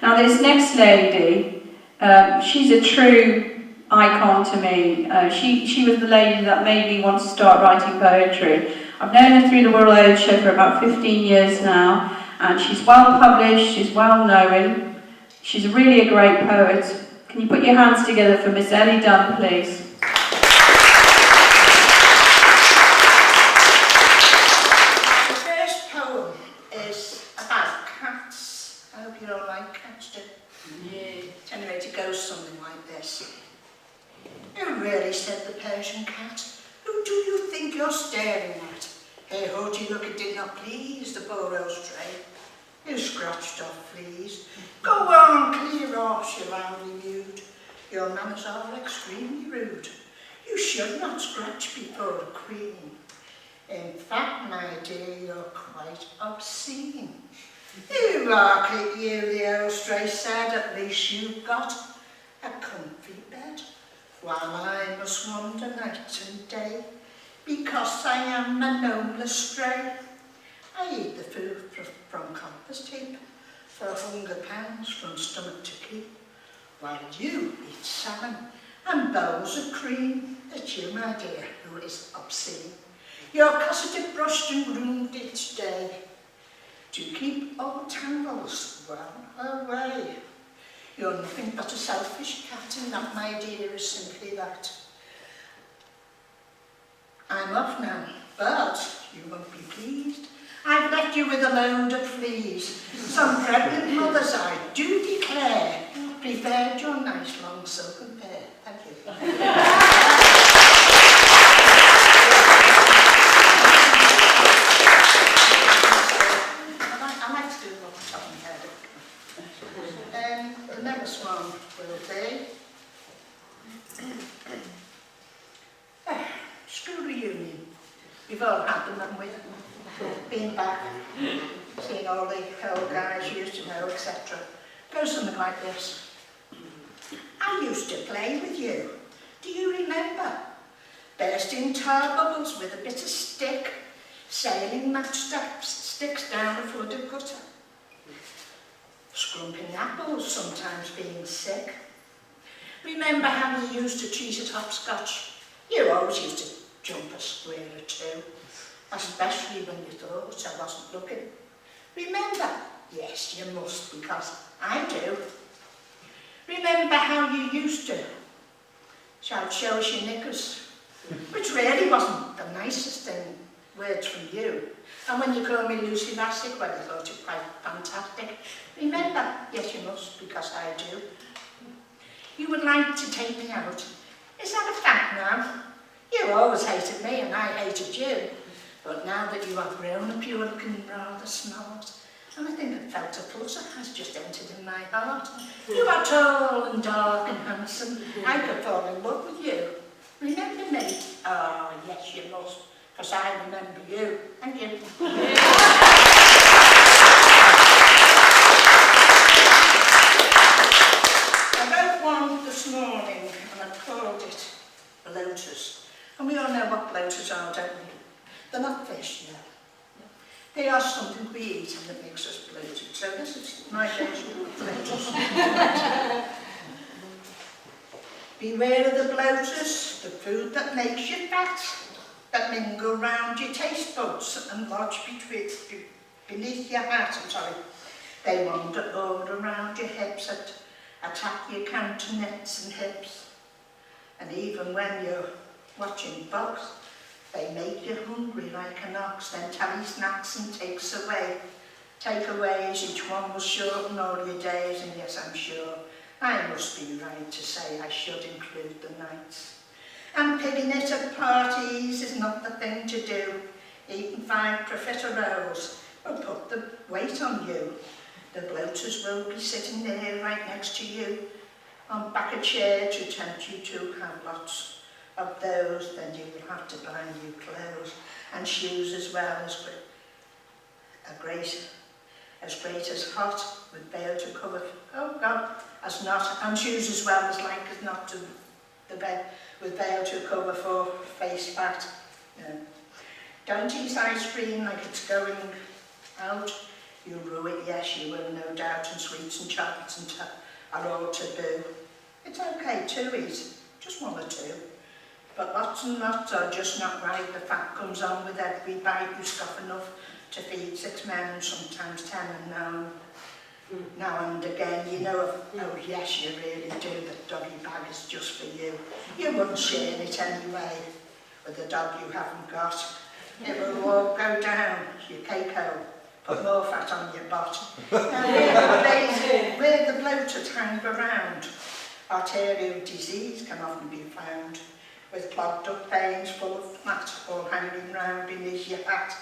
Now this next lady, she's a true icon to me. She was the lady that made me want to start writing poetry. I've known her through the Royal Age Show for about 15 years now, and she's well published, she's well known, she's really a great poet. Can you put your hands together for Miss Ellie Dunne, please? The first poem is about cats. I hope you don't like cats, do you? Yeah. Anyway, it goes something like this. You really, said the Persian cat. Who do you think you're staring at? Hey, haughty look, it did not please the poor old stray. You scratched off fleas. Go on, clear off, she loudly mewed. Your manners are extremely rude. You should not scratch before a queen. In fact, my dear, you're quite obscene. You mark it, you, the old stray said, at least you've got a comfy bed, while I must wander night and day, because I am a noble stray. I eat the food from compost heap, for £100 from stomach to keep, while you eat salmon and bowls of cream. It's you, my dear, who is obscene. You're cosseted, brushed and groomed each day, to keep old tangles well away. You're nothing but a selfish cat, and that, my dear, is simply that. I'm off now, but you won't be pleased. I've left you with a load of fleas. Some pregnant mothers, I do declare, preferred your nice long silken hair. Thank you. I like to do a lot of chopping head. The next one will be school reunion. We've all had them, haven't we? Been back, seeing all the old guys you used to know, etc. Goes something like this. I used to play with you. Do you remember? Bursting tar bubbles with a bit of stick, sailing matchsticks down a flooded gutter, scrumping apples, sometimes being sick. Remember how you used to treat us hopscotch? You always used to jump a square or two, especially when you thought I wasn't looking. Remember? Yes, you must, because I do. Remember how you used to shout, show us your knickers, which really wasn't the nicest thing, words from you. And when you called me Lucy Lassick, well, I thought it quite fantastic. Remember? Yes, you must, because I do. You would like to take me out. Is that a fact now? You always hated me and I hated you. But now that you have grown up, you're looking rather smart. And I think I felt a flutter has just entered in my heart. You are tall and dark and handsome. I could fall in love with you. Remember me? Oh, yes, you must, because I remember you. Thank you. I wrote one this morning and I called it bloaters. And we all know what bloaters are, don't we? They're not fish, no. They are something we eat and that makes us bloated. So this is my version of bloaters. Beware of the bloaters, the food that makes you fat, that mingle round your taste buds and lodge beneath your hat. They wander all around your hips and attack your countenance and hips. And even when you're watching Fox, they make you hungry like an ox, then tally snacks and takeaways, each one will shorten all your days, and yes, I'm sure I must be right to say I should include the nights. And pigging it at parties is not the thing to do. Eating 5 profiteroles will put the weight on you. The bloaters will be sitting there right next to you, on back a chair to tempt you to have lots of those. Then you will have to buy new clothes and shoes as well as great as hot, with veil to cover, oh God, as not, and shoes as well as like as not to the bed, with veil to cover for face fat. Don't eat ice cream like it's going out. You rue it, yes, you will, no doubt, and sweets and chocolates and are all taboo. It's okay to eat, just one or two. But lots and lots are just not right. The fat comes on with every bite. You scoff enough to feed 6 men and sometimes 10, and now and again, you know, oh yes, you really do, the doggy bag is just for you. You wouldn't share it anyway with the dog you haven't got. It will all go down, your cake hole, put more fat on your butt. Now, where the bloated hang around, arterial disease can often be found, with clogged up veins full of fat all hanging round beneath your hat.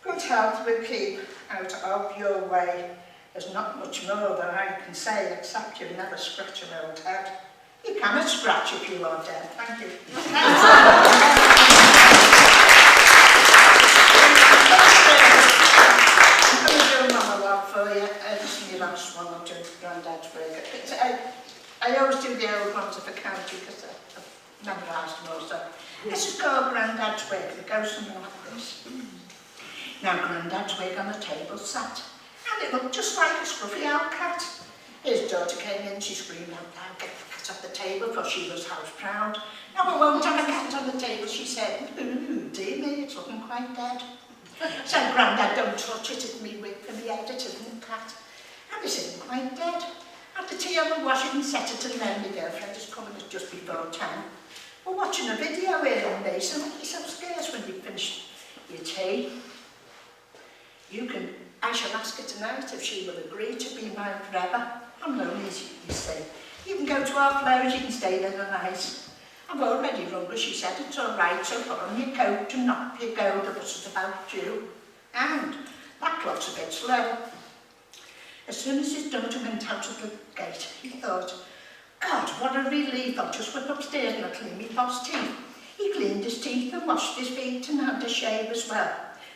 Good health will keep out of your way. There's not much more that I can say, except you'll never scratch an old head. You cannot scratch if you are dead. Thank you. I'm going to do a monologue for you. This is my last one. I'll do Grandad's Work. I always do the old ones if I can, because I've memorised them also. This is called Grandad's Work. It goes something like this. Now Grandad's wig on the table sat, and it looked just like a scruffy old cat. His daughter came in, she screamed out loud, "Get the cat off the table," for she was house proud. "No, I won't have a cat on the table," she said. "Ooh, dear me, it's looking quite dead." Said Grandad, "Don't touch it, it's me wig for me head, it isn't a cat." And it isn't quite dead. Had the tea on the wash it and set it, and then my girlfriend is coming just before 10. We're watching a video here in May, so make yourself scarce when you finish your tea. I shall ask her tonight if she will agree to be mine forever. I'm lonely, you say. You can go to our flowers, you can stay there the night. I've already rung her, she said it's all right, so put on your coat and knock your go, the bus is about you. And that clock's a bit slow. As soon as his daughter went out of the gate, he thought, God, what a relief, I'll just whip upstairs and I'll clean me pop's teeth. He cleaned his teeth and washed his feet and had a shave as well.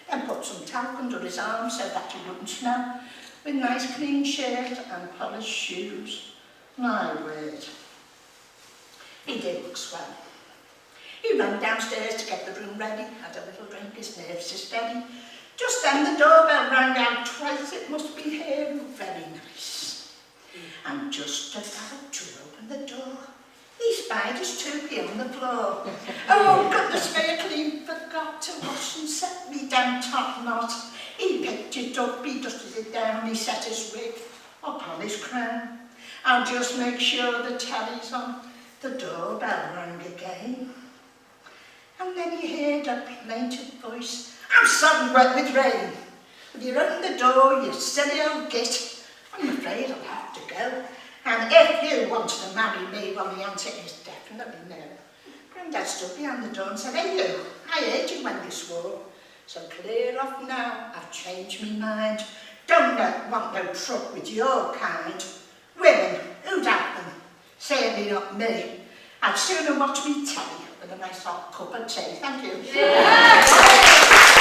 Then put some talc under his arm so that he wouldn't smell, with nice clean shirt and polished shoes. My word. He did look swell. He ran downstairs to get the room ready, had a little drink, his nerves are steady. Just then the doorbell rang out twice, it must be here, very nice. And just about to open the door, he spied his toupee on the floor. Oh, goodness me, I clean forgot to wash and set me down top knot. He picked it up, he dusted it down, he set his wig upon his crown. I'll just make sure the telly's on. The doorbell rang again. And then he heard a plaintive voice. I'm sodden wet with rain. If you open the door, you silly old git, I'm afraid I'll have to go. And if you want to marry me, well, the answer is definitely no. Grandad stood behind the door and said, "Hey you, I heard you when you swore. So clear off now, I've changed my mind. Don't want no truck with your kind. Women, who'd have them? Certainly not me. I'd sooner watch me telly with a nice hot cup of tea." Thank you. Yeah.